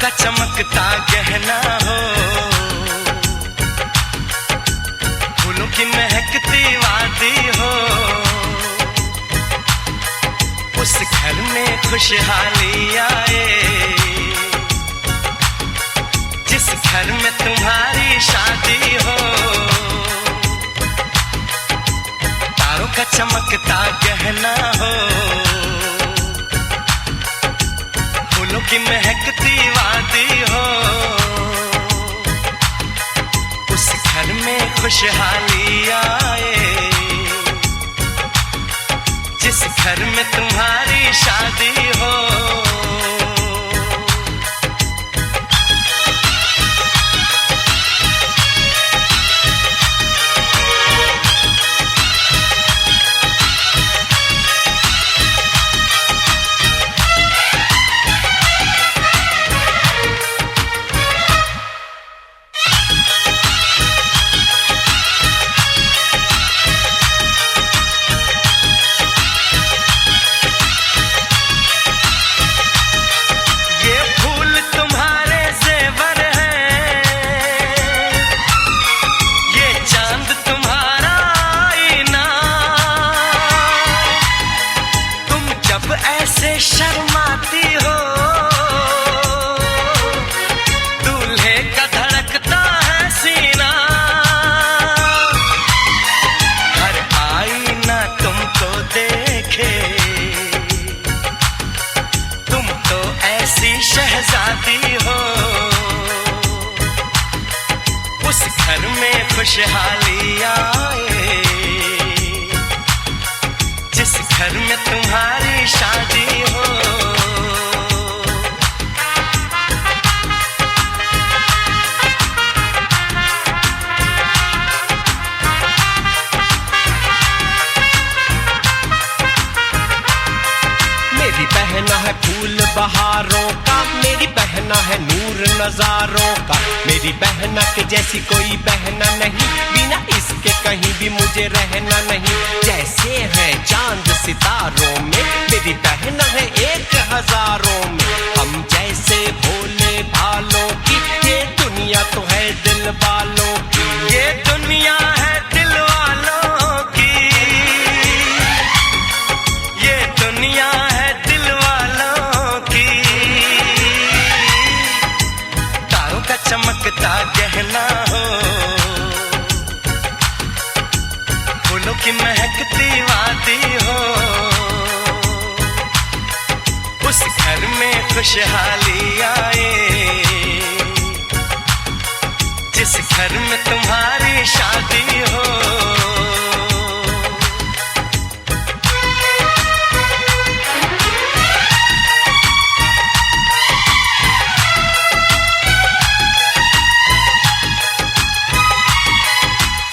का चमकता गहना हो, फूलों की महकती वादी हो, उस घर में खुशहाली आए जिस घर में तुम्हारी शादी हो। तारों का चमकता गहना हो, फूलों की महकती वादी हो, उस घर में खुशहाली आए जिस घर में तुम्हारी शादी हो। ऐसे शर्माती हो, दूल्हे का धड़कता है सीना, हर आईना तुमको देखे, तुम तो ऐसी शहजादी हो। उस घर में खुशहाली आए जिस घर में तुम्हारी शादी हो। मेरी बहना है फूल बहारों का, मेरी बहना है नूर नजारों का, मेरी बहना के जैसी कोई बहना नहीं, बिना इसके कहीं भी मुझे रहना नहीं। जैसे है चांद सितारों में, मेरी बहना है 1000 में, हम जैसे भोले भालों की, ये दुनिया तो है दिल वालों की, ये दुनिया है दिल वालों की, ये दुनिया है दिल वालों की। तारों का चमकता गहना हो, फूलों की महकती वादी हो, उस घर में खुशहाली आए जिस घर में तुम्हारी शादी हो।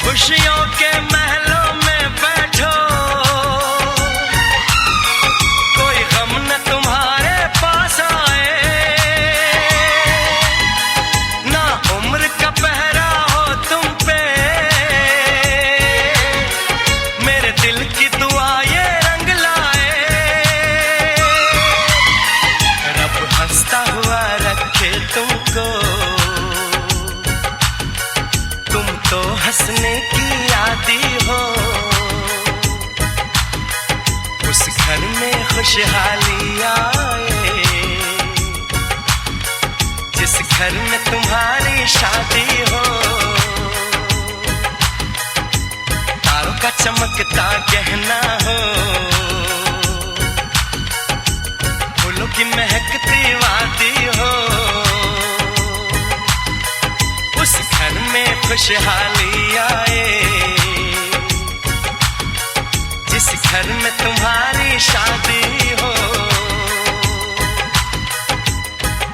खुशियों के महलों में बैठो, कोई गम न तुम्हारे पास आए, ना उम्र का पहरा हो तुम पे, मेरे दिल की दुआ ये रंग लाए। रब हंसता हुआ रखे तुमको, तुम तो हंसने की आदी हो। उस घर में खुशहाली आए जिस घर में तुम्हारी शादी हो। तारों का चमकता गहना हो, फूलों की महकती वादी हो, उस घर में खुशहाली आए जिस घर में तुम्हारी शादी हो।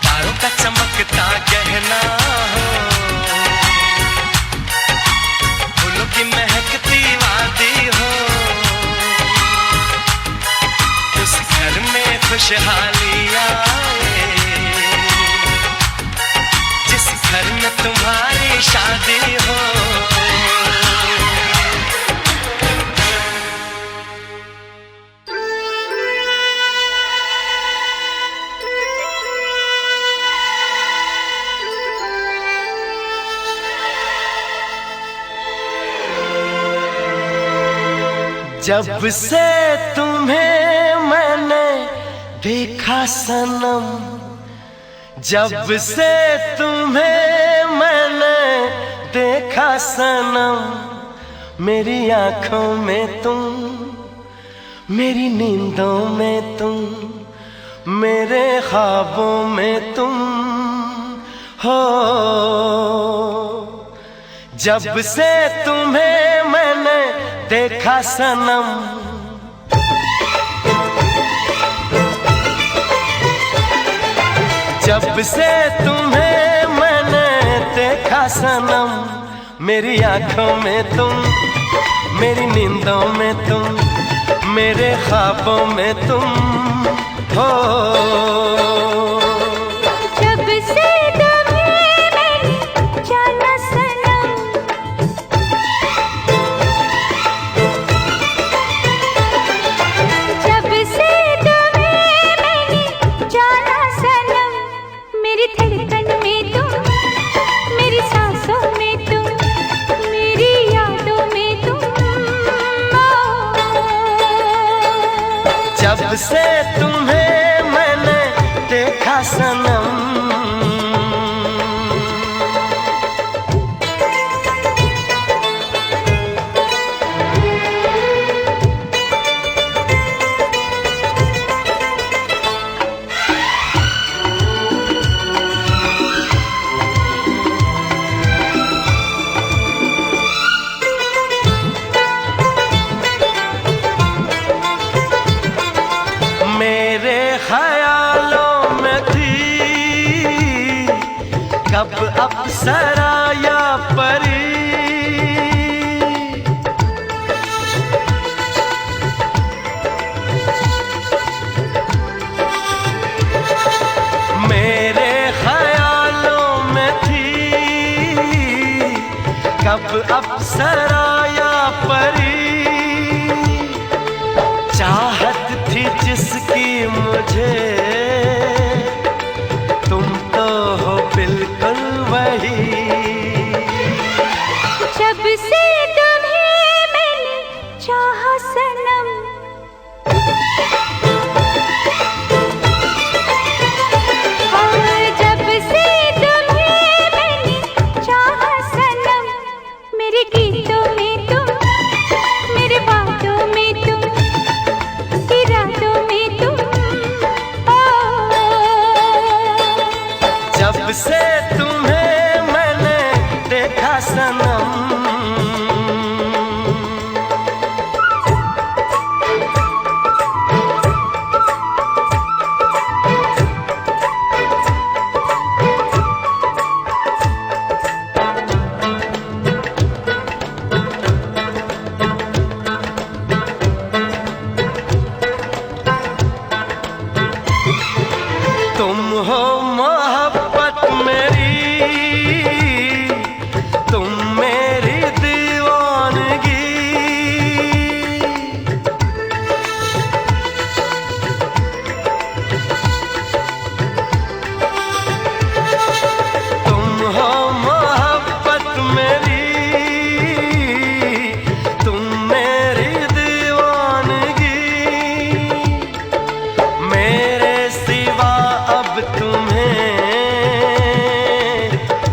तारों का चमकता गहना हो, फूलों की महकती वादी हो, उस घर में खुशहाली आए जिस घर में तुम्हारी शादी हो। जब से तुम्हें मैंने देखा सनम, जब से तुम्हें मैंने देखा सनम, मेरी आंखों में तुम, मेरी नींदों में तुम, मेरे ख्वाबों में तुम हो। जब से तुम्हें मैंने देखा सनम, जब से तुम्हें मैंने देखा सनम, मेरी आंखों में तुम, मेरी नींदों में तुम, मेरे ख्वाबों में तुम हो। जब से तुम्हें मैंने जाना सनम, जब से तुम्हें मैंने जाना सनम, मेरी धड़कन में तुम, मेरी सांसों में तुम, मेरी यादों में तुम जब से तुम्हें मैंने देखा सनम। मेरे ख्यालों में थी कब अप्सरा या परी, मेरे ख्यालों में थी कब अप्सरा या परी, चाहत थी जिसकी मुझे, तुम तो हो बिल्कुल वही। जब से तुम्हें मैंने चाहा सनम, और जब से तुम्हें मैंने चाहा सनम, मेरे गीतों में तुम, मेरे बातों में तुम, इरादों में तुम जब से तुम्हें मैंने देखा सनम। तुम हो मोहब्बत मेरी, तुम मेरी दीवानगी, तुम हो मोहब्बत मेरी, तुम मेरी दीवानगी, मेरे सिवा अब तुम्हें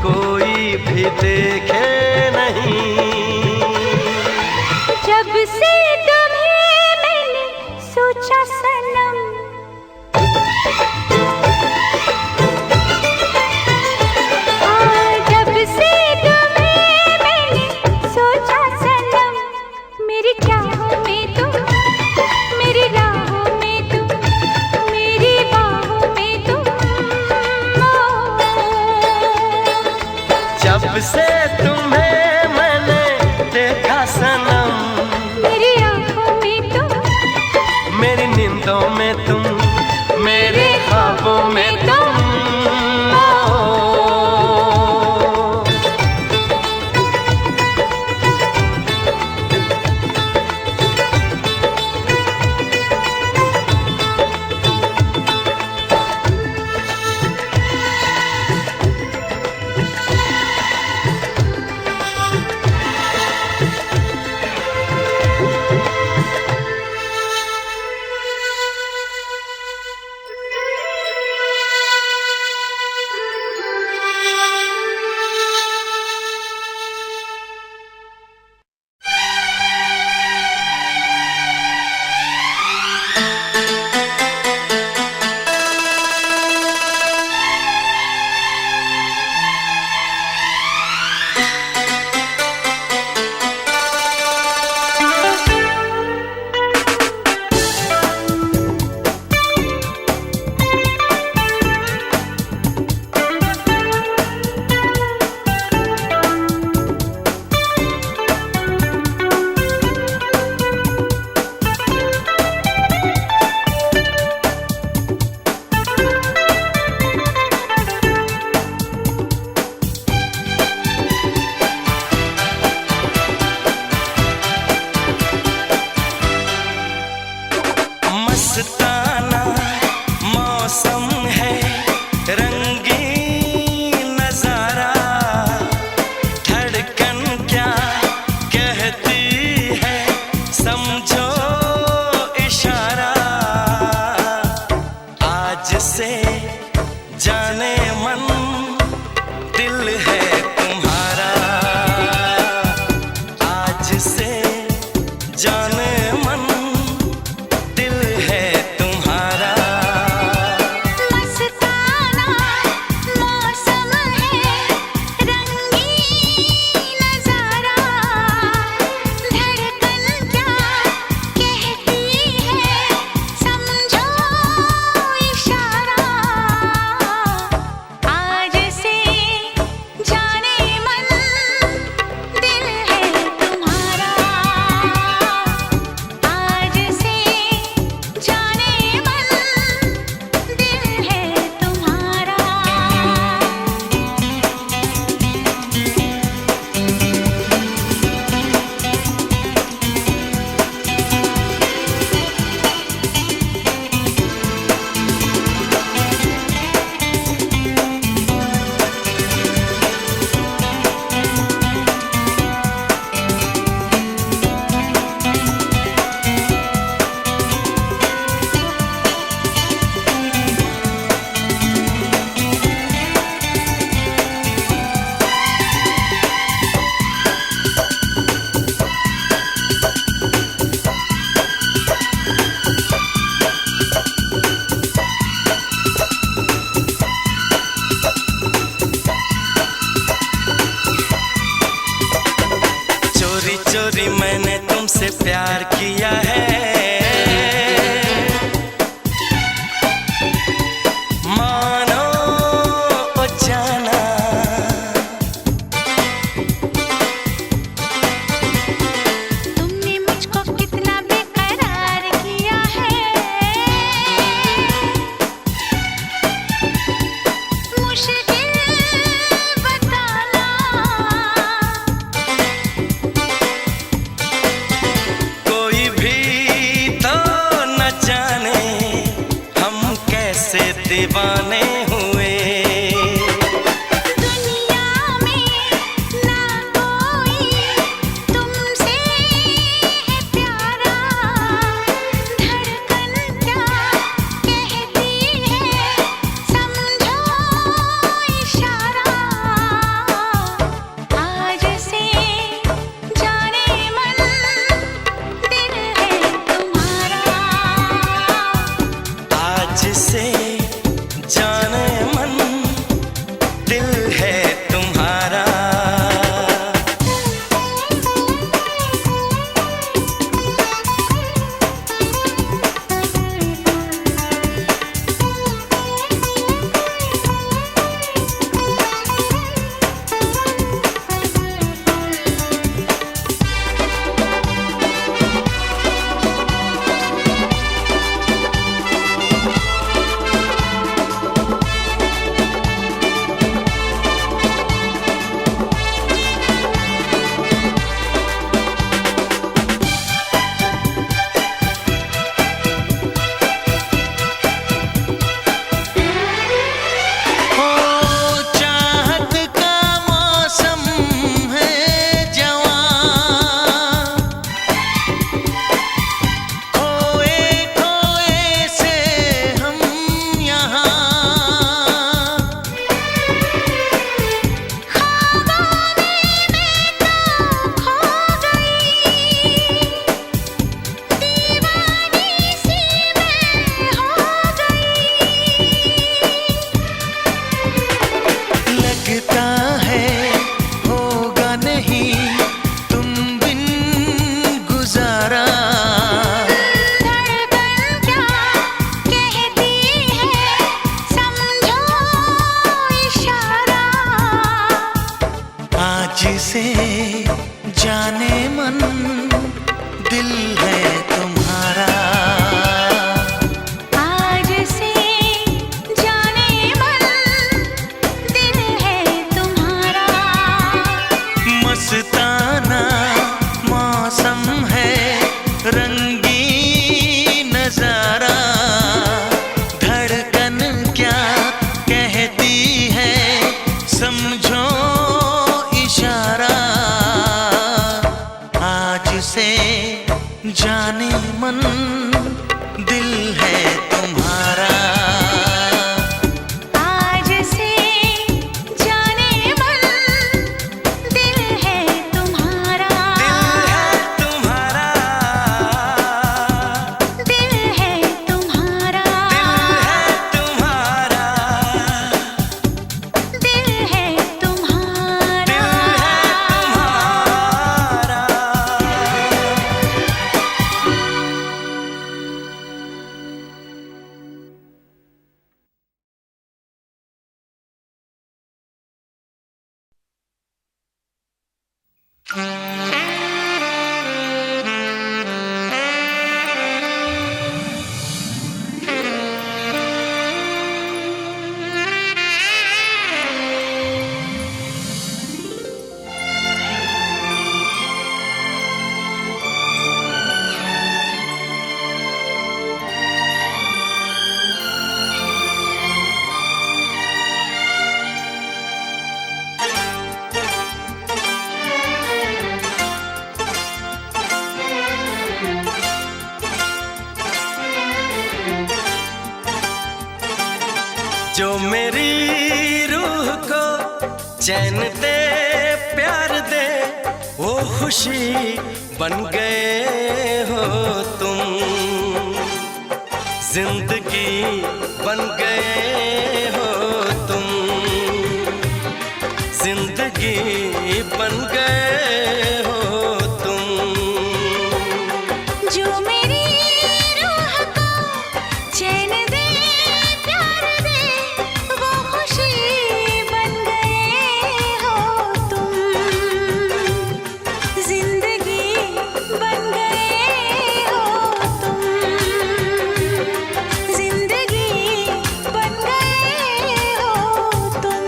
कोई भी देखे नहीं। जब से तुम्हें मैंने सोचा सनम, जब से तुम्हें मैंने सोचा सनम, मेरी चाहों में तुम, मेरी राहों में तुम, मेरी बाहों में तुम जब से तुम्हें मैंने देखा सनम, मेरी आंखों में तुम, मेरी नींदों में तुम, मेरे ख्वाबों में तुम दिल है तुम्हारा, आज से जाने मन दिल है तुम्हारा। मस्ताना मौसम है, रंगीन नजारा, धड़कन क्या कहती है, समझो इशारा। आज से जाने मन दिल है तुम्हारा, आज से जाने मन दिल है तुम्हारा। चोरी चोरी मैंने तुमसे प्यार किया है, मानो ओ जाना। तुमने मुझको कितना बेकरार किया है, मुश्किल बताना। कोई भी तो न जाने हम कैसे दीवाने हुए। दुनिया में ना कोई तुमसे है प्यारा, धड़कन क्या कहती है, समझो इशारा। आज से जाने मन दिल है तुम्हारा, आज से जाने मन दिल है तुम्हारा। ओ चाहत का मौसम है जवां, खोए खोए से हम यहाँ। खाने में तो खो गई, दीवानी सी मैं हो गई। लगता है होगा नहीं तुम बिन गुजारा। धड़कन क्या कहती है, समझो इशारा। आज से जाने मन दिल है तुम्हारा, आज से जाने मन दिल है तुम्हारा। मस्ताना मौसम है, रंगीन नजारा, धड़कन क्या कहती है, समझो इशारा। चैन दे प्यार दे वो खुशी बन गए हो तुम, जिंदगी बन गए हो तुम, जिंदगी बन गए हो तुम। जो मेरी रूह को चैन दे प्यार दे वो खुशी बन गए हो तुम, जिंदगी बन गए हो तुम, जिंदगी बन गए हो तुम।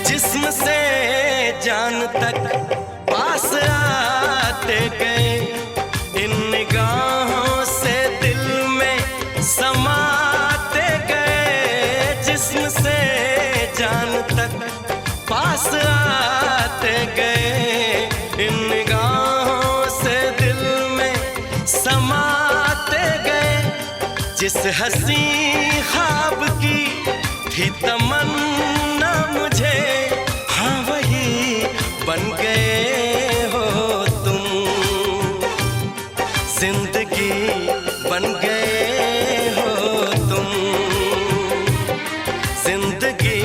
जिस्म से जान तक पास आते गए, इन निगाहों से दिल में समाते गए। जिस्म से जान तक पास आते गए, इन निगाहों से दिल में समाते गए। जिस हंसी ख्वाब की थी तमन्ना मुझे, हाँ वही बन गए हो तुम, जिंदगी बन गए हो तुम, जिंदगी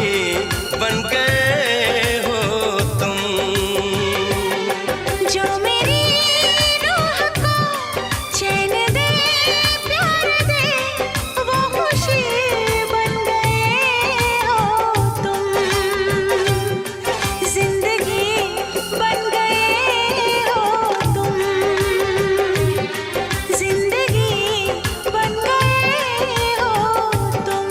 बन गए हो तुम। जो मेरी रूह को चैन दे प्यार दे वो खुशी बन गए हो तुम, जिंदगी बन गए हो तुम, जिंदगी बन गए हो तुम।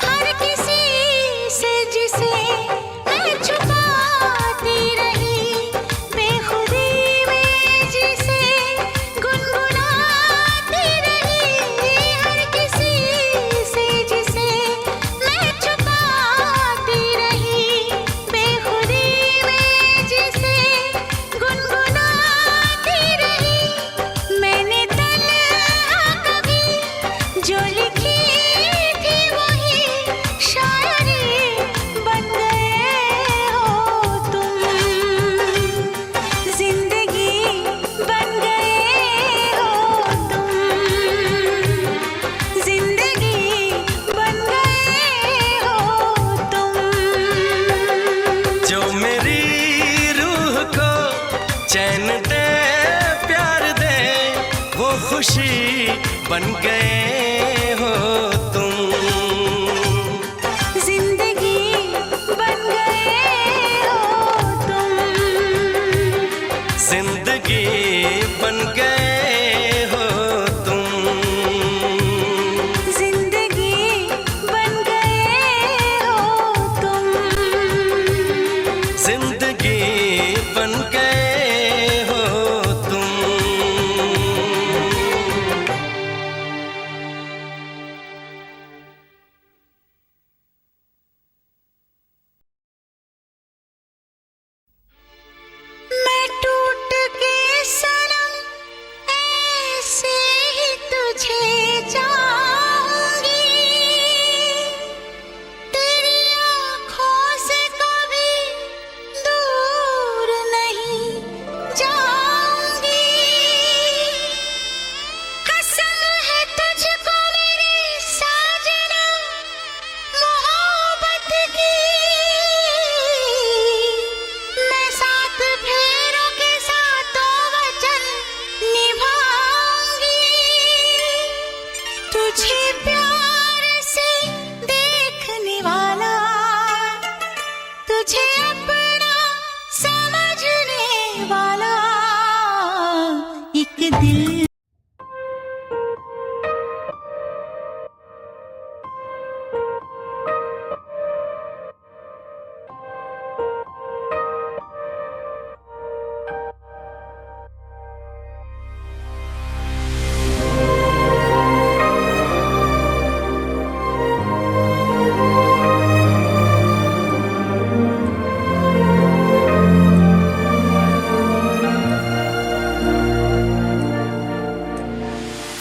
हर किसी से जिसे मैं छुपाती रही, बेखुदी में जिसे गुनगुनाती रही। हर किसी से जिसे मैं छुपाती रही, बेखुदी में जिसे गुनगुनाती रही। मैंने तन्हा कभी जो लिखी थी वही शायरी बन गए हो तुम, जिंदगी बन गए हो तुम, जिंदगी बन गए हो तुम। जो मेरी रूह को चैन दे प्यार दे वो खुशी बन गए हो तुम, जिंदगी बन गए हो तुम, जिंदगी बन गए हो तुम, जिंदगी बन गए हो तुम, जिंदगी बन गए हो तुम।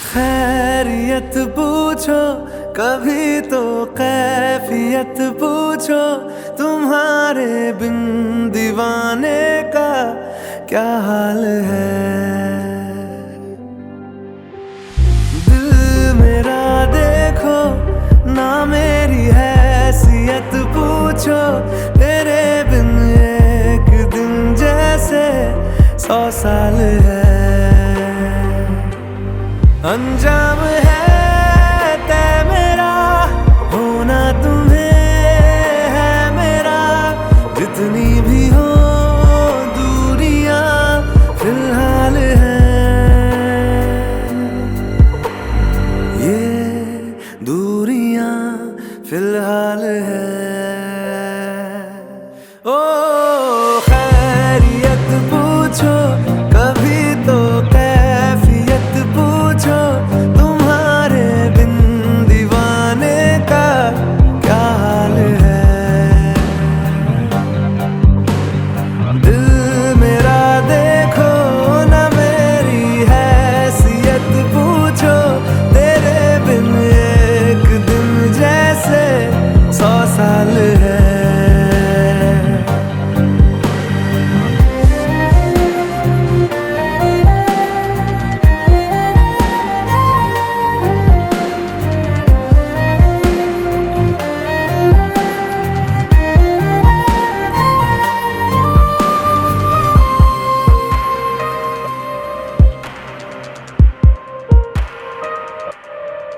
खैरियत पूछो कभी तो कैफियत पूछो, तुम्हारे बिन दीवाने का क्या हाल है। दिल मेरा देखो ना मेरी हैसियत पूछो, तेरे बिन एक दिन जैसे 100 साल है। अंजाम है तय मेरा, होना तुम्हें है मेरा, जितनी भी हो दूरियां फिलहाल हैं। ये दूरियां फिलहाल हैं। ओ खैरियत पूछो कभी तो कैफियत पूछो, तुम्हारे बिन दीवाने का क्या हाल है। दिल मेरा देखो ना मेरी हैसियत पूछो, तेरे बिन एक दिन जैसे 100 साल है।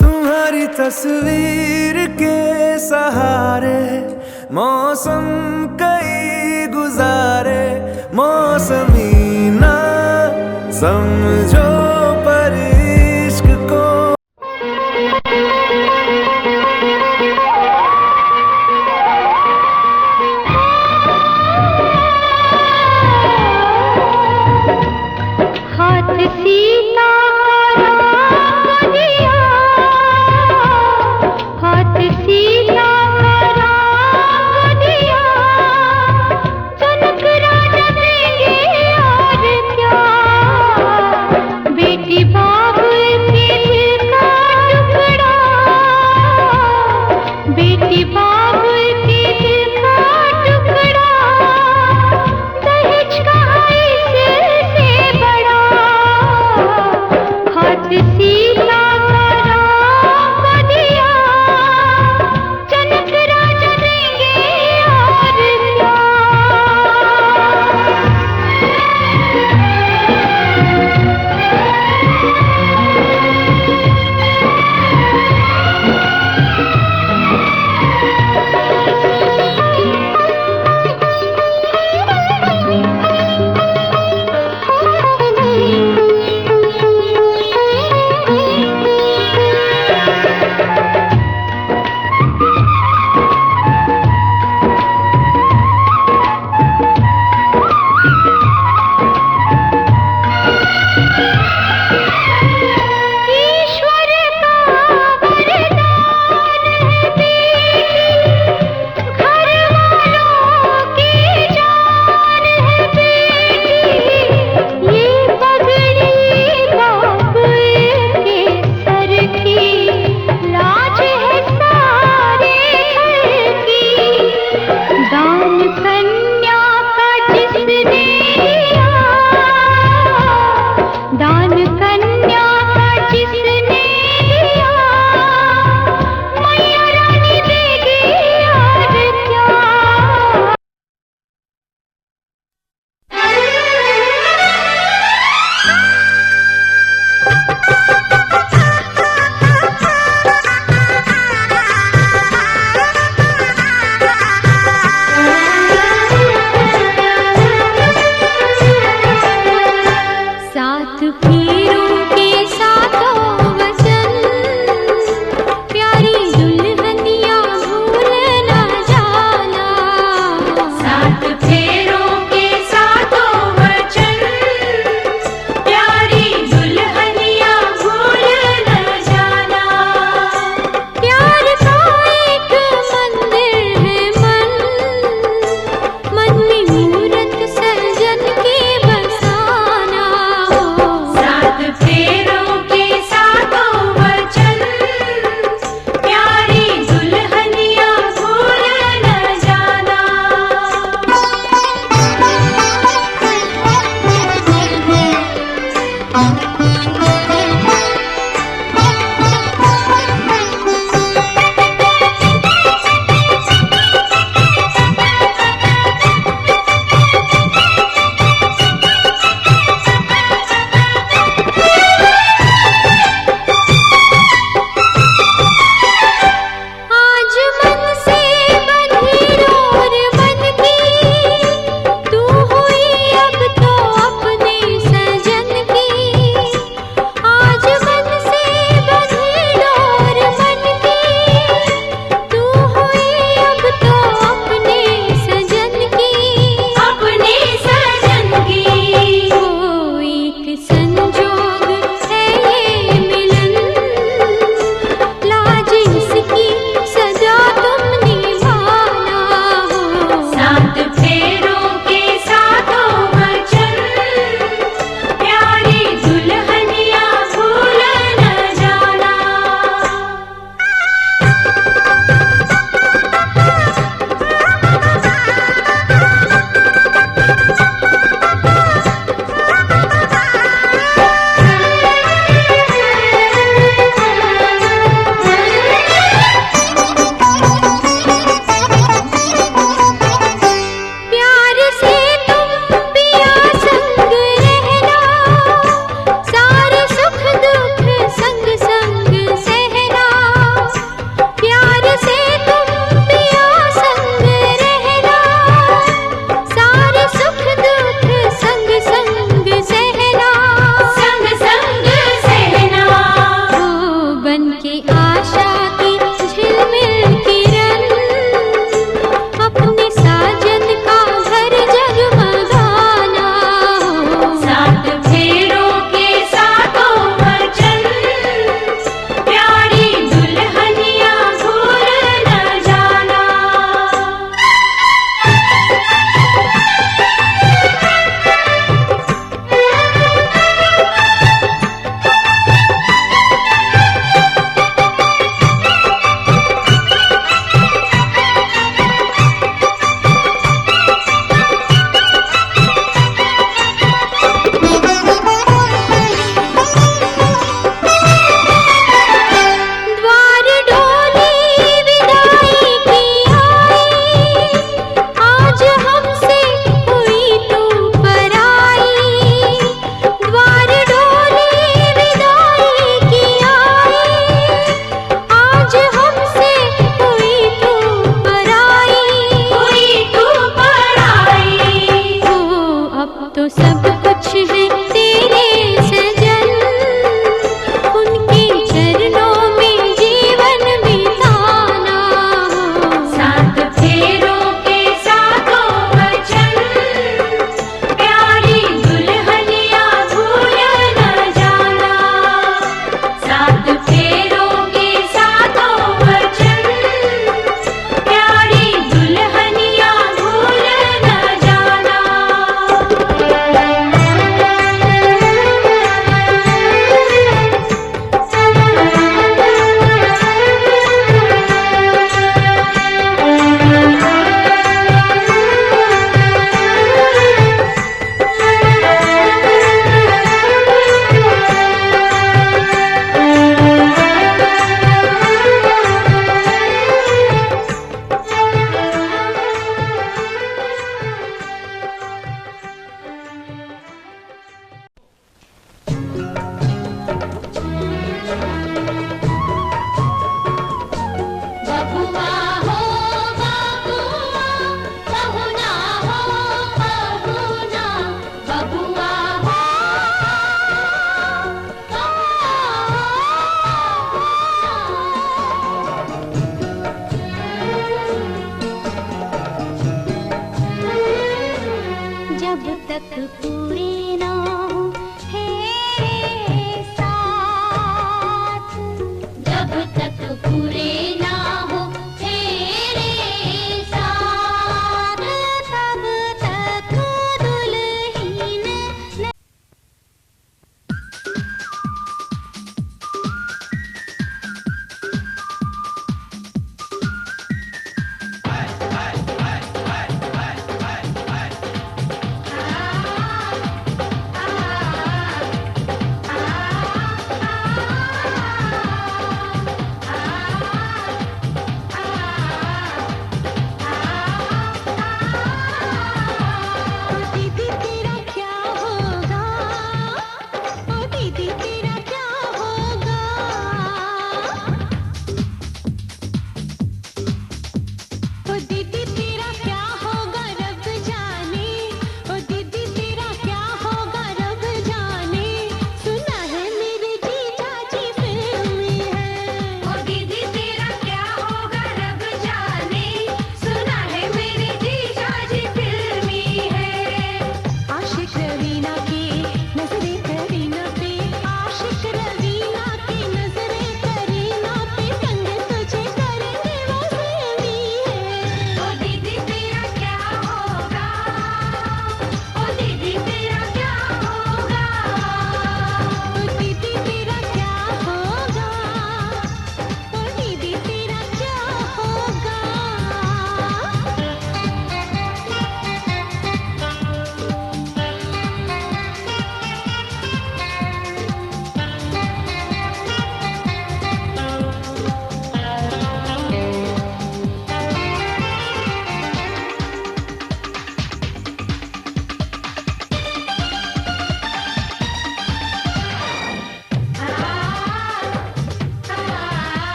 तुम्हारी तस्वीर के सहारे मौसम कई गुजारे, मौसमी ना समझो पर इश्क को। हाथ सीता राम दिया, हाथ सीता राम दिया, जनक राजा देंगे और क्या। बेटी बाप के दिल का टुकड़ा, बेटी बाप के दिल का टुकड़ा, दहेज कहाँ इससे बड़ा। हाथ सीता राम दिया, जनक राजा देंगे और क्या।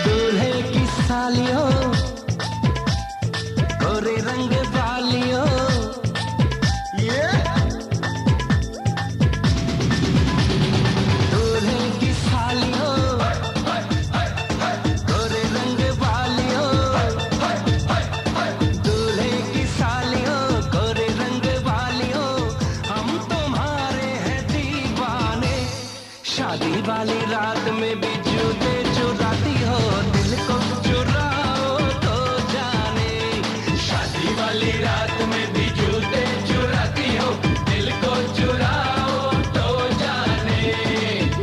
दूल्हे की सालियों गोरे रंग वालियों दूल्हे की सालियों गोरे रंग वालियों दूल्हे की सालियों गोरे रंग वालियों हम तुम्हारे हैं दीवाने शादी वाली रात में भी जूते चुराती हो दिल को चुराओ तो जाने शादी वाली रात में भी जूते चुराती हो दिल को चुराओ तो जाने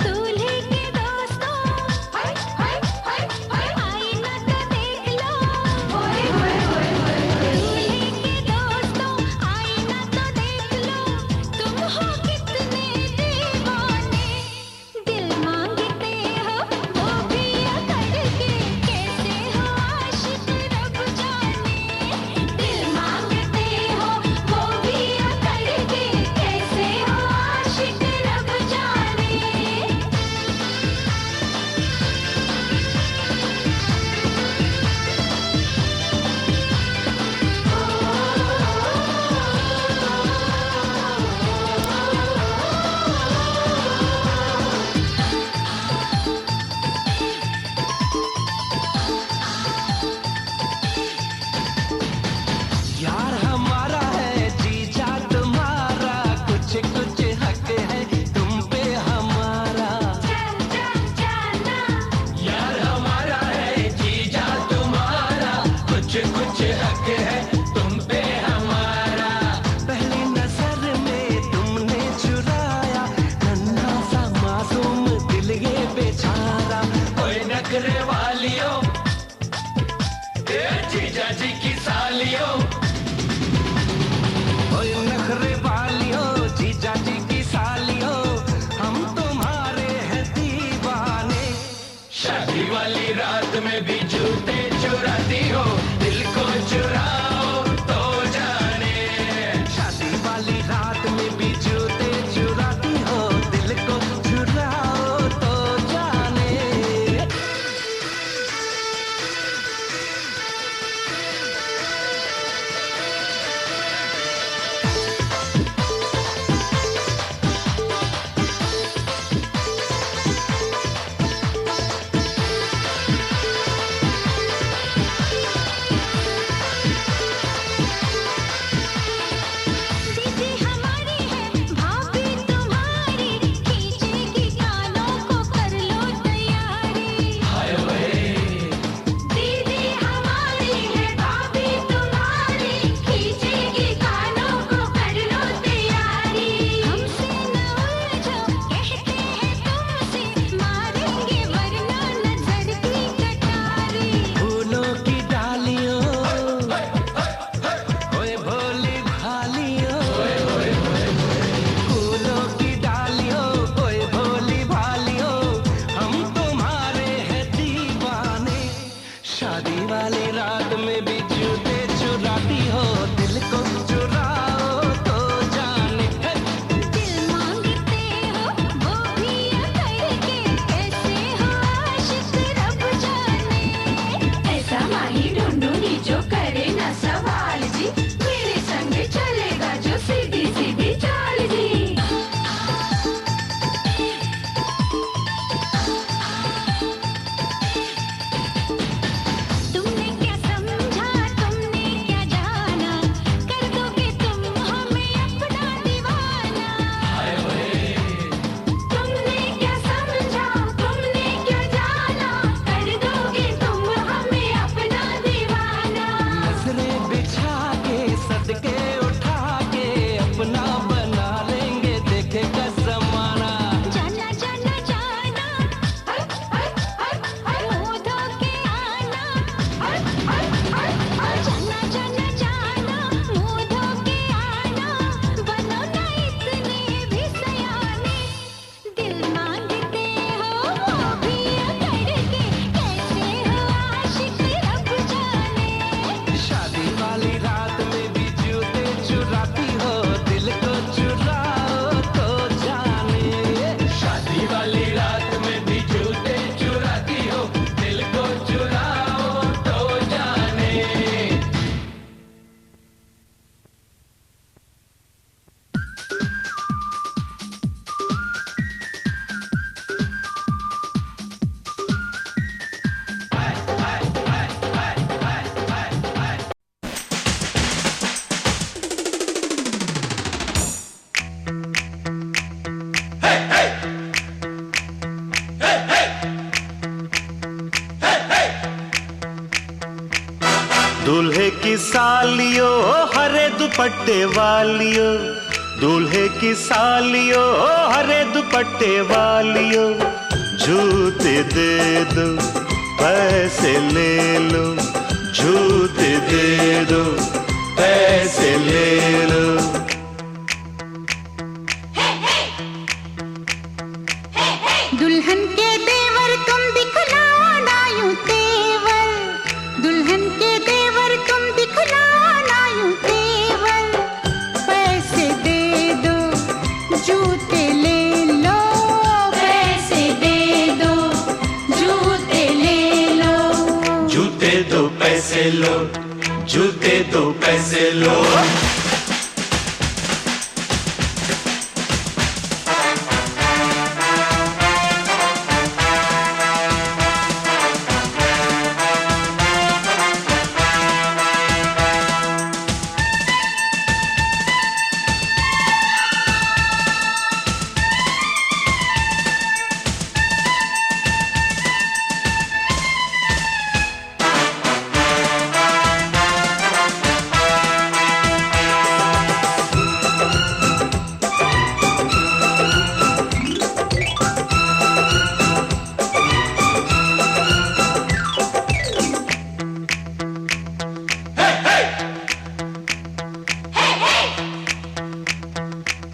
दूल्हे के दोस्तों हाय हाय हाय हाय आईना तो देख लो ओए ओए ओए दूल्हे के दोस्तों आईना तो देख लो तुम हो कितने दीवाने दिल मांगते हो वो भी करके कैसे हो आशिक रब जाने दिल मांगते हो वो भी करके कैसे हो आशिक रब जाने यार हमारा है जीजा तुम्हारा कुछ कुछ हक है तुम पे हमारा यार हमारा है जीजा तुम्हारा कुछ कुछ हक है तुम पे हमारा पहली नजर में तुमने चुराया नन्हा सा मासूम दिल ये बेचारा ओए नखरे वालियों ए जीजा जी की सालियों ओए नखरे वालियों जीजा जी की सालियों हम तुम्हारे हैं दीवाने शादी वाली रात में भी जूते चुराती हो दिल को चुराओ तो जाने शादी वाली रात में भी जूते चुराती हो दिल को चुराओ तो जाने सालियो हरे दुपट्टे वालियो, दूल्हे की सालियो हरे दुपट्टे वालियो, जूते दे दो पैसे ले लो, जूते दे दो पैसे ले लो। दुल्हन के देवर तुम दिखलाओ ना यूं तेवर, दुल्हन के देवर तुम दिखलाओ ना यूं तेवर, पैसे दे दो जूते ले लो, पैसे दे दो जूते ले लो, जूते दो पैसे लो, जूते दो पैसे लो।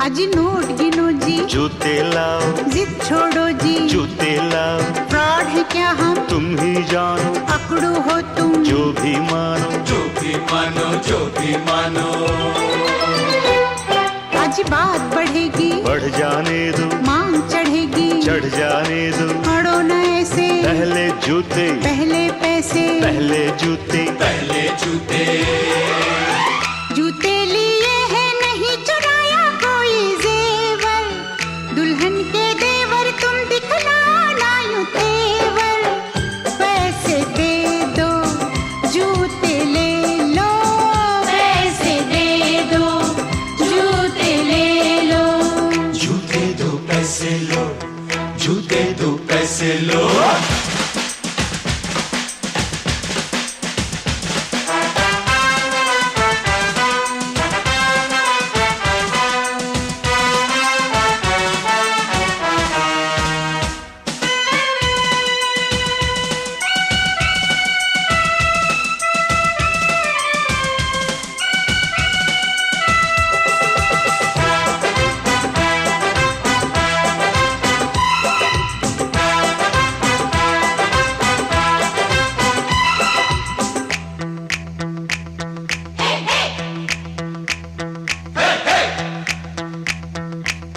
अजी नोट गिनो जी, जूते लाओ, जिद छोड़ो जी, जूते लाओ, फ्रॉड है क्या हम तुम ही जानो, पकड़ो हो तुम जो भी मानो, जो भी मानो, जो भी मानो। आज बात बढ़ेगी, बढ़ जाने दो, मांग चढ़ेगी, चढ़ जाने दो, अड़ो न ऐसे, पहले जूते, पहले पैसे, पहले जूते, पहले जूते। जूते लिए है नहीं चुराया कोई जेवर, दुल्हन के देवर तुम दिखलाओ ना यूं तेवर, पैसे दे दो जूते ले लो, पैसे दे दो जूते ले लो, जूते दो पैसे लो, जूते दो पैसे लो।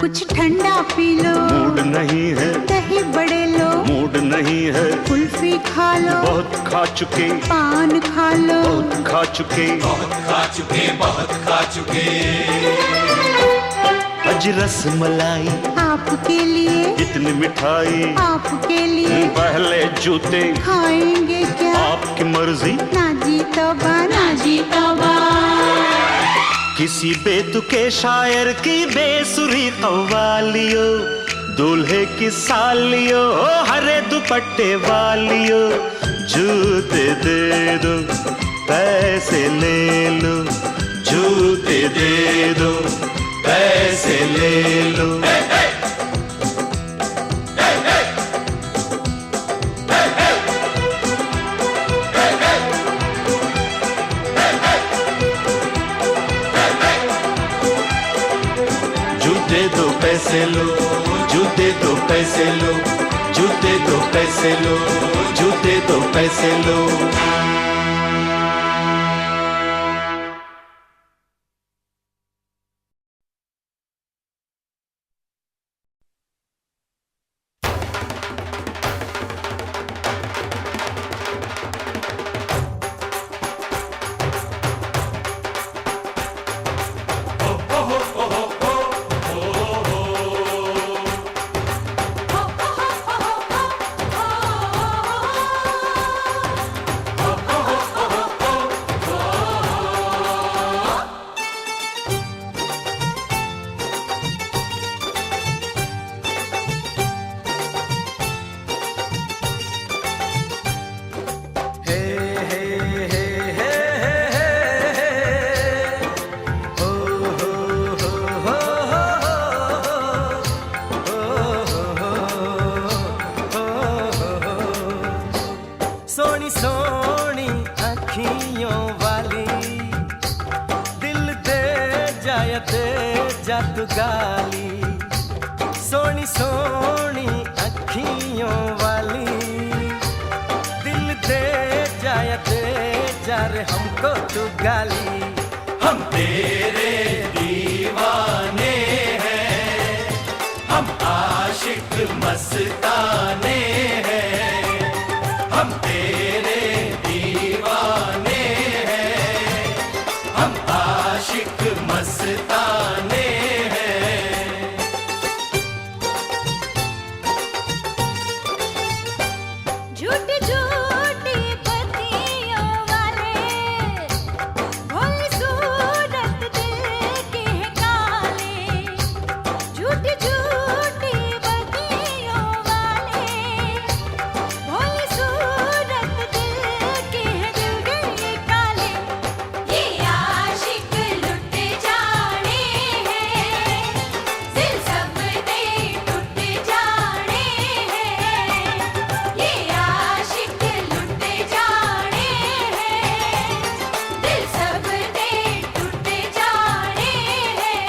कुछ ठंडा पी लो, मूड नहीं है, दही बड़े लो, मूड नहीं है, कुल्फी खा लो, बहुत खा चुके, पान खा लो, बहुत खा चुके, बहुत खा चुके, बहुत खा चुके। अज रस मलाई आपके लिए, इतनी मिठाई आपके लिए, पहले जूते खाएंगे क्या आपकी मर्जी, ना जी तौबा, ना जी तौबा, किसी बेतुके शायर की बेसुरी कव्वालियो, दूल्हे की सालियो हरे दुपट्टे वालियो, जूते दे दो पैसे ले लो, जूते दे दो पैसे ले लो। जूते दो पैसे लो, जूते दो पैसे लो, जूते दो पैसे लो, जूते दो पैसे लो। तू गाली, सोनी सोनी अखियों वाली, दिल दे जा रे हमको तू गाली। हम तेरे दीवाने हैं, हम आशिक मस्ताने हैं, हम तेरे दीवाने हैं, हम आशिक मस्ताने हैं। झूठी झूठी बत्तियों वाले, भोली सूरत दिल के है काले। झूठी झूठी बत्तियों वाले, भोली सूरत दिल के है दिल के काले। ये आशिक लुट जाने हैं, दिल सब दे टूट जाने हैं। ये आशिक लुट जाने हैं, दिल सब दे टूट जाने हैं।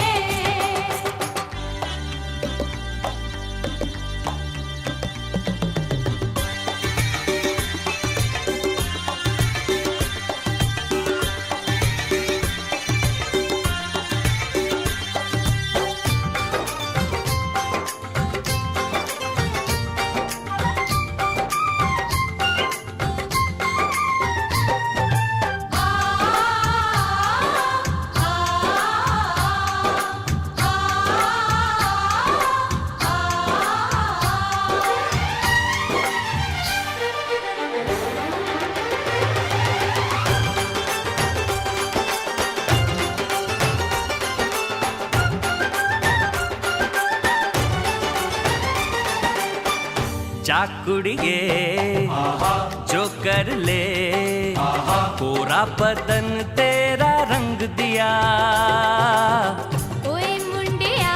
चाकुड़िए जो कर ले, पूरा बदन तेरा रंग दिया। ओए मुंडिया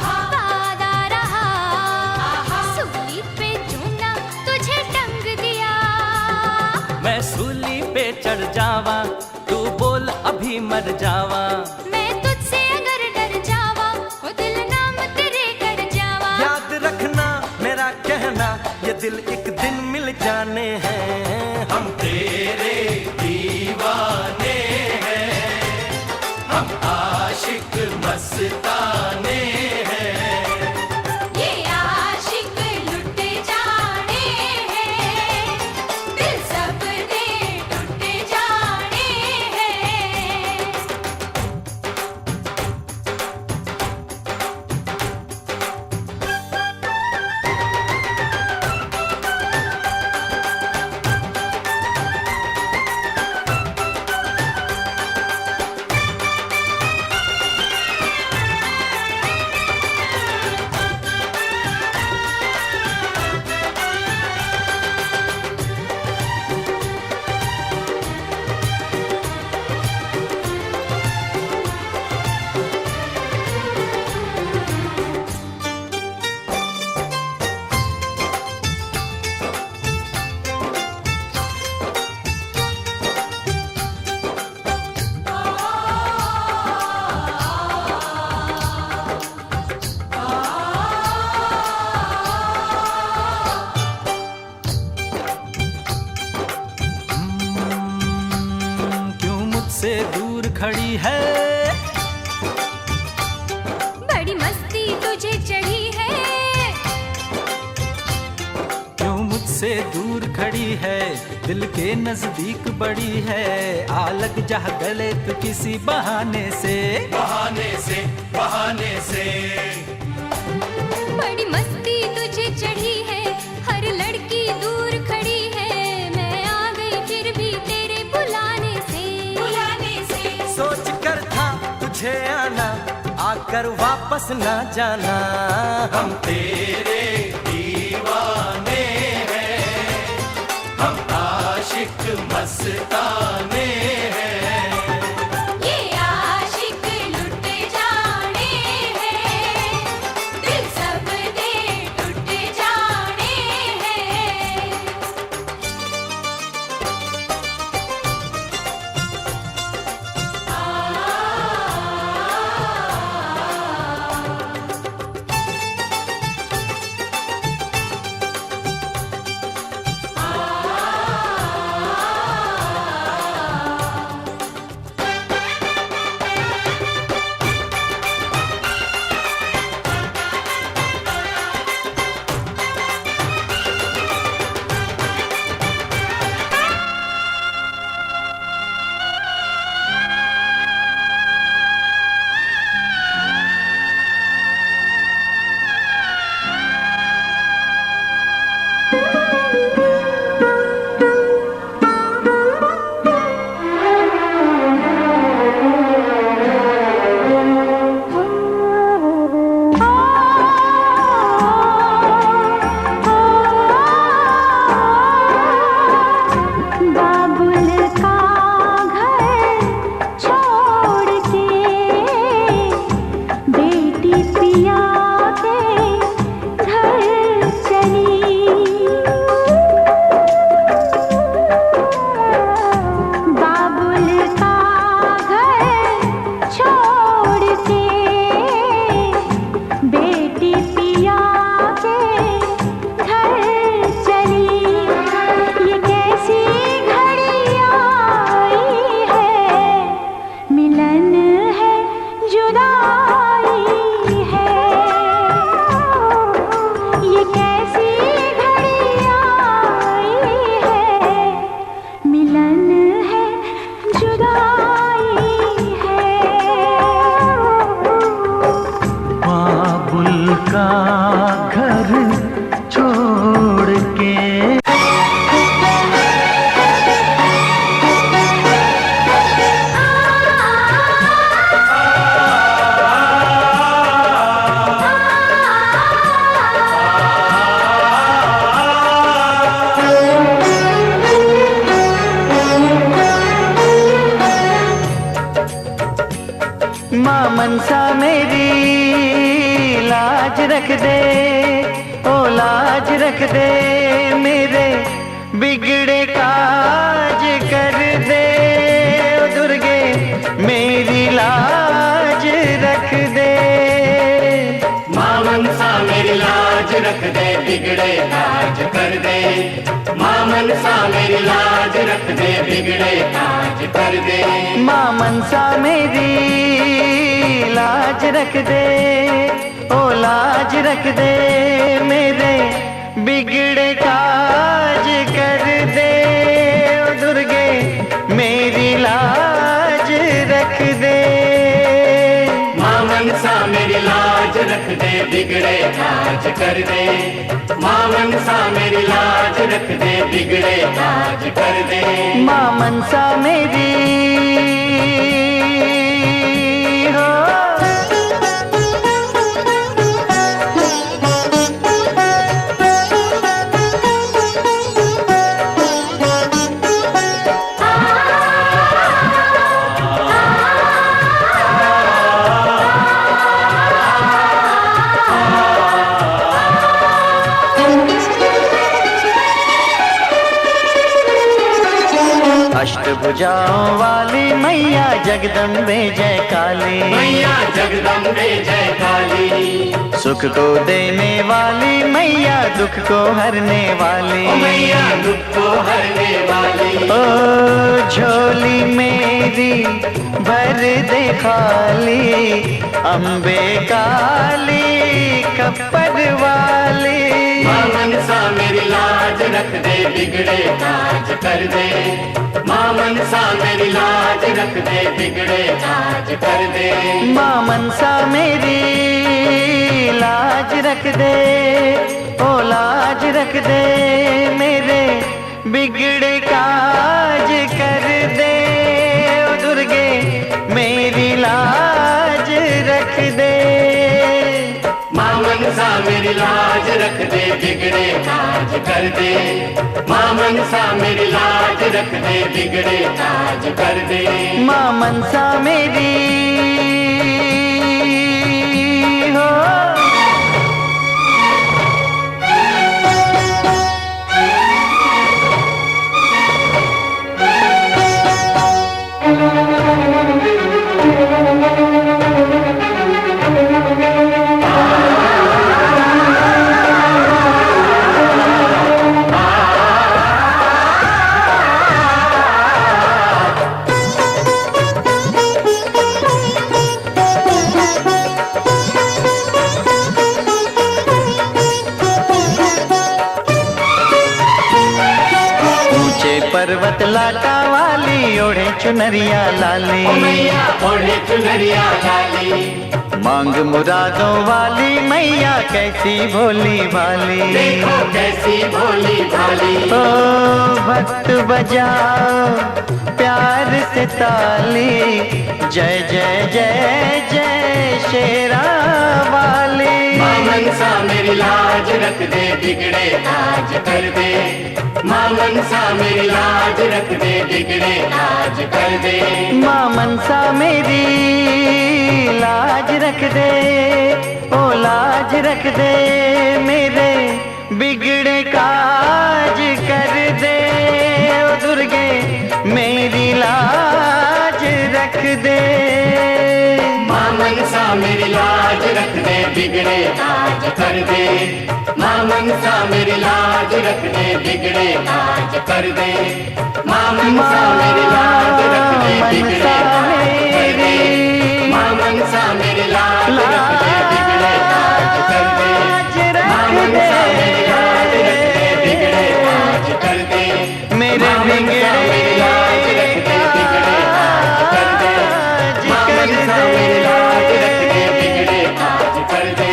वादा रहा, सूली पे चूना तुझे टंग दिया। मैं सूली पे चढ़ जावा, तू बोल अभी मर जावा। मैं तुझसे अगर डर जावा, हो दिल नाम तेरे कर जावा। याद रखना मेरा कहना, ये दिल एक दिन मिल जाने हैं। हम तेरे दीवाने हैं, हम आशिक मस्ताने हैं। ये आशिक लुट जाने हैं, दिल सब दे टूट जाने हैं। क्यों मुझसे दूर खड़ी है, बड़ी मस्ती तुझे चढ़ी है। क्यों मुझसे दूर खड़ी है, दिल के नजदीक बड़ी है। आ लग जा गले तू किसी बहाने से, बहाने से, बहाने से। बड़ी मस्ती तुझे चढ़ी है, हर लड़की दूर खड़ी है। मैं आ गई फिर भी तेरे बुलाने से, बुलाने से। सोच कर था तुझे आना, आकर वापस ना जाना। हम तेरे दीवाने हैं, हम आशिक मस्ताने हैं। ये आशिक लुट जाने हैं, दिल सब दे टूट जाने हैं। आ घर छोड़ के। माँ मनसा मेरी लाज रख दे, ओ लाज रख दे, मेरे बिगड़े काज कर दे। ओ दुर्गे मेरी लाज रख दे। माँ मनसा मेरी लाज रख दे, बिगड़े काज कर दे। माँ मनसा मेरी लाज रख दे, बिगड़े काज कर दे। माँ मनसा मेरी लाज रख दे, ओ लाज रख दे, मेरे बिगड़े काज कर दे। ओ दुर्गे मेरी लाज रख दे। माँ मनसा मेरी लाज रख दे, बिगड़े काज कर दे। माँ मनसा मेरी लाज रख दे, बिगड़े काज कर दे। माँ मनसा मेरी हो। अष्टभुजाओं वाली मैया जगदम्बे जय काली। मैया जगदम्बे जय काली। सुख को देने वाली मैया, दुख को हरने वाली। ओ मैया दुख को हरने वाली। ओ झोली मेरी भर दे खाली, अम्बे काली कपड़ वाली। माँ मनसा मेरी लाज रख दे, बिगड़े काज कर दे। माँ मनसा मेरी लाज रख दे, बिगड़े काज कर दे। माँ मनसा मेरी लाज रख दे, ओ लाज रख दे, मेरे बिगड़े काज कर दे। ओ दुर्गे मेरी लाज रख दे। माँ मनसा मेरी लाज रख दे, बिगड़े काज कर दे। माँ मनसा मेरी लाज रख दे, बिगड़े काज कर दे। माँ मनसा मेरी हो। पर्वत लाटा वाली, ओढ़े चुनरिया लाली। ओ मैया ओढ़े चुनरिया लाली। मांग मुरादों वाली मैया, कैसी भोली भाली। देखो कैसी भोली भाली। ओ भक्त बजाओ प्यार से ताली, जय जय जय जय शेरा वाली। माँ मनसा मेरी लाज रख दे, बिगड़े काज कर दे। माँ मनसा मेरी लाज रख दे, बिगड़े काज कर दे। माँ मनसा मेरी लाज रख दे, ओ लाज रख दे, मेरे बिगड़े काज कर दे। ओ दुर्गे मेरी लाज रख दे। माँ मनसा मेरी लाज रख दे, बिगड़े काज कर दे। माँ मनसा मेरी लाज रख दे, बिगड़े काज कर दे। माँ मनसा मेरी लाज रख दे, बिगड़े काज कर दे। माँ मनसा मेरी लाज रख दे, बिगड़े काज कर दे। माँ मनसा मेरी लाज रख दे, बिगड़े काज कर दे। मेरे बिगड़े लाज रख दे, बिगड़े काज कर दे। माँ मनसा मेरी लाज रख दे, बिगड़े काज कर दे।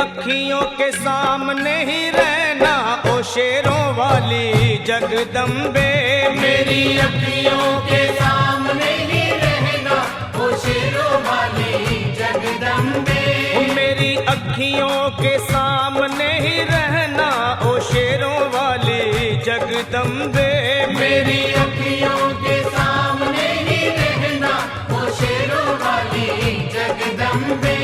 अखियों के सामने ही रहना ओ शेरों वाली जगदम्बे। मेरी अखियों के सामने ही रहना ओ शेरों वाली जगदम्बे। मेरी अखियों के सामने ही रहना ओ शेरों वाली जगदम्बे। मेरी अखियों के सामने ही रहना ओ शेरों वाली जगदम्बे।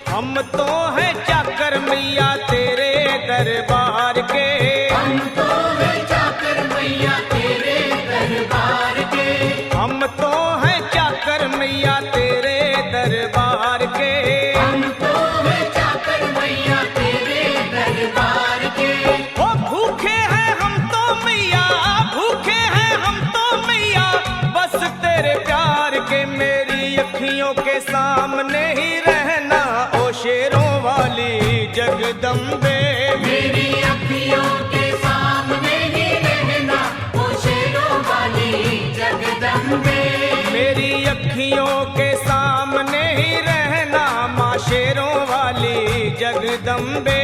हम तो हैं चाकर मैया तेरे दरबार के। हम तो हैं चाकर मैया तेरे दरबार के। हम तो हैं चाकर मैया तेरे दरबार के। हम तो हैं चाकर मैया तेरे दरबार के। ओ भूखे हैं हम तो मैया, भूखे हैं हम तो मैया बस तेरे प्यार के। मेरी अखियों के सामने ही रहना ओ शेरों वाली जगदम्बे। मेरी अखियों के सामने ही रहना ओ शेरों वाली जगदम्बे। मेरी अखियों के सामने ही रहना माँ शेरों वाली जगदम्बे।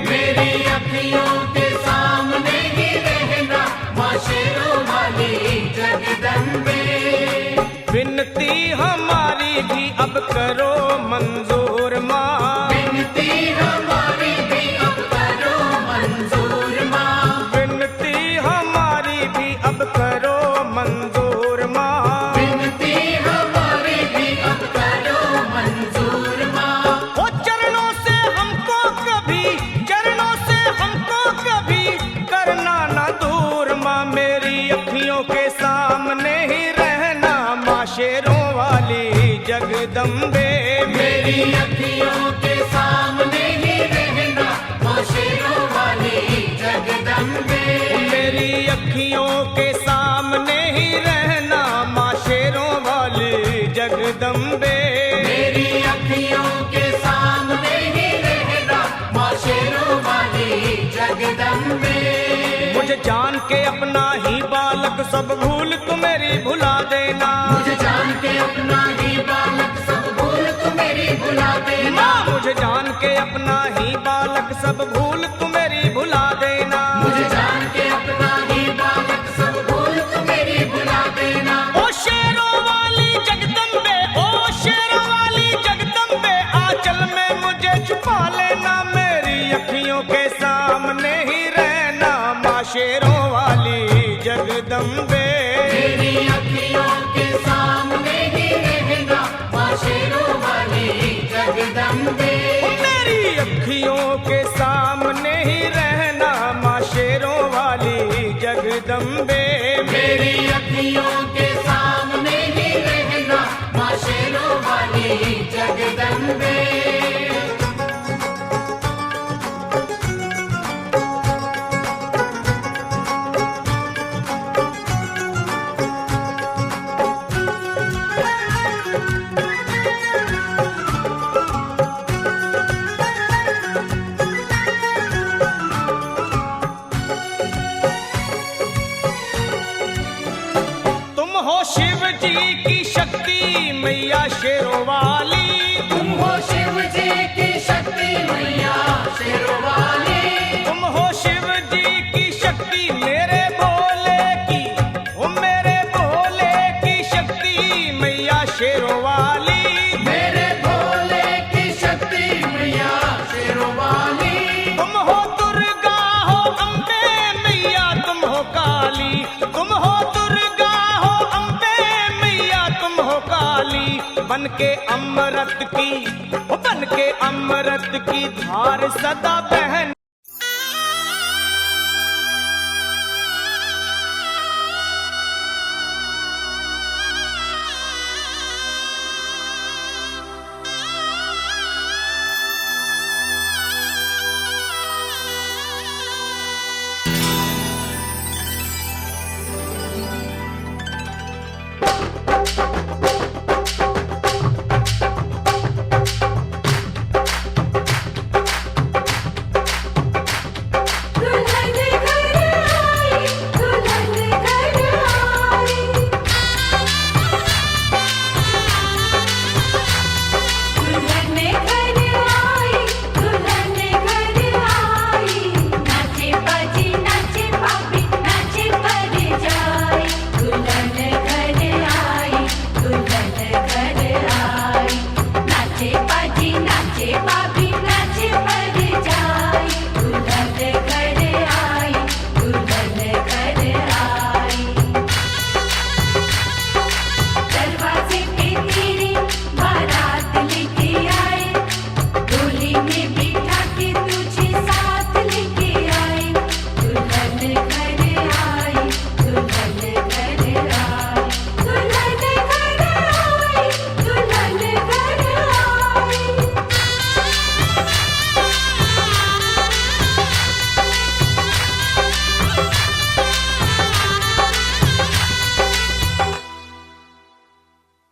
मेरी अखियों के सामने ही रहना माँ शेरों वाली जगदम्बे। विनती हमारी भी अब करो मंजूर माँ। विनती हमारी भी अब करो मंजूर माँ। विनती हमारी भी अब करो मंजूर माँ। विनती हमारी भी अब करो मंजूर माँ। ओ चरणों से हमको कभी, चरणों से हमको कभी करना ना दूर माँ। मेरी अखियों के सामने ही रहना माँ शेरों वाली जगदम्बे। मेरी अखियों के सामने ही रहना माँ शेरों वाली जगदम्बे। मेरी अखियों के सामने ही रहना माँ शेरों वाली जगदम्बे। मेरी अखियों के सामने ही रहना माँ शेरों वाली जगदम्बे। मुझे जान के अपना ही बालक सब भूल तू मेरी भुला देना। मुझे जान के अपना ही बालक सब भूल तू मेरी भुला देना। माँ मुझे जान के अपना ही बालक सब भूल तू मेरी भुला देना। मुझे जान के अपना ही बालक सब भूल तू मेरी भुला देना। ओ शेरों वाली जगदम्बे, ओ शेरों वाली जगदम्बे आंचल में मुझे छुपा लेना। मेरी अखियों के सामने ही रहना माँ शेरों वाली जगदम्बे। मेरी अखियों के सामने ही रहना माँ शेरों वाली जगदम्बे। मेरी अखियों के सामने ही रहना माँ शेरों वाली जगदम्बे। मेरी अखियों के सामने ही रहना माँ शेरों वाली जगदम्बे। तुम हो शिव जी की शक्ति मैया शेरों वाली। तुम हो शिव जी की शक्ति मैया शेरों वाली। तुम हो शिव जी की शक्ति मेरे भोले की, ओ मेरे भोले की शक्ति मैया शेरों वाली। मेरे भोले की शक्ति मैया शेरों वाली। तुम हो दुर्गा हो अम्बे मैया तुम हो काली। तुम हो दुर्गा हो अम्बे मैया तुम हो काली। बन के अमृत की, बन के अमृत की धार सदा बहन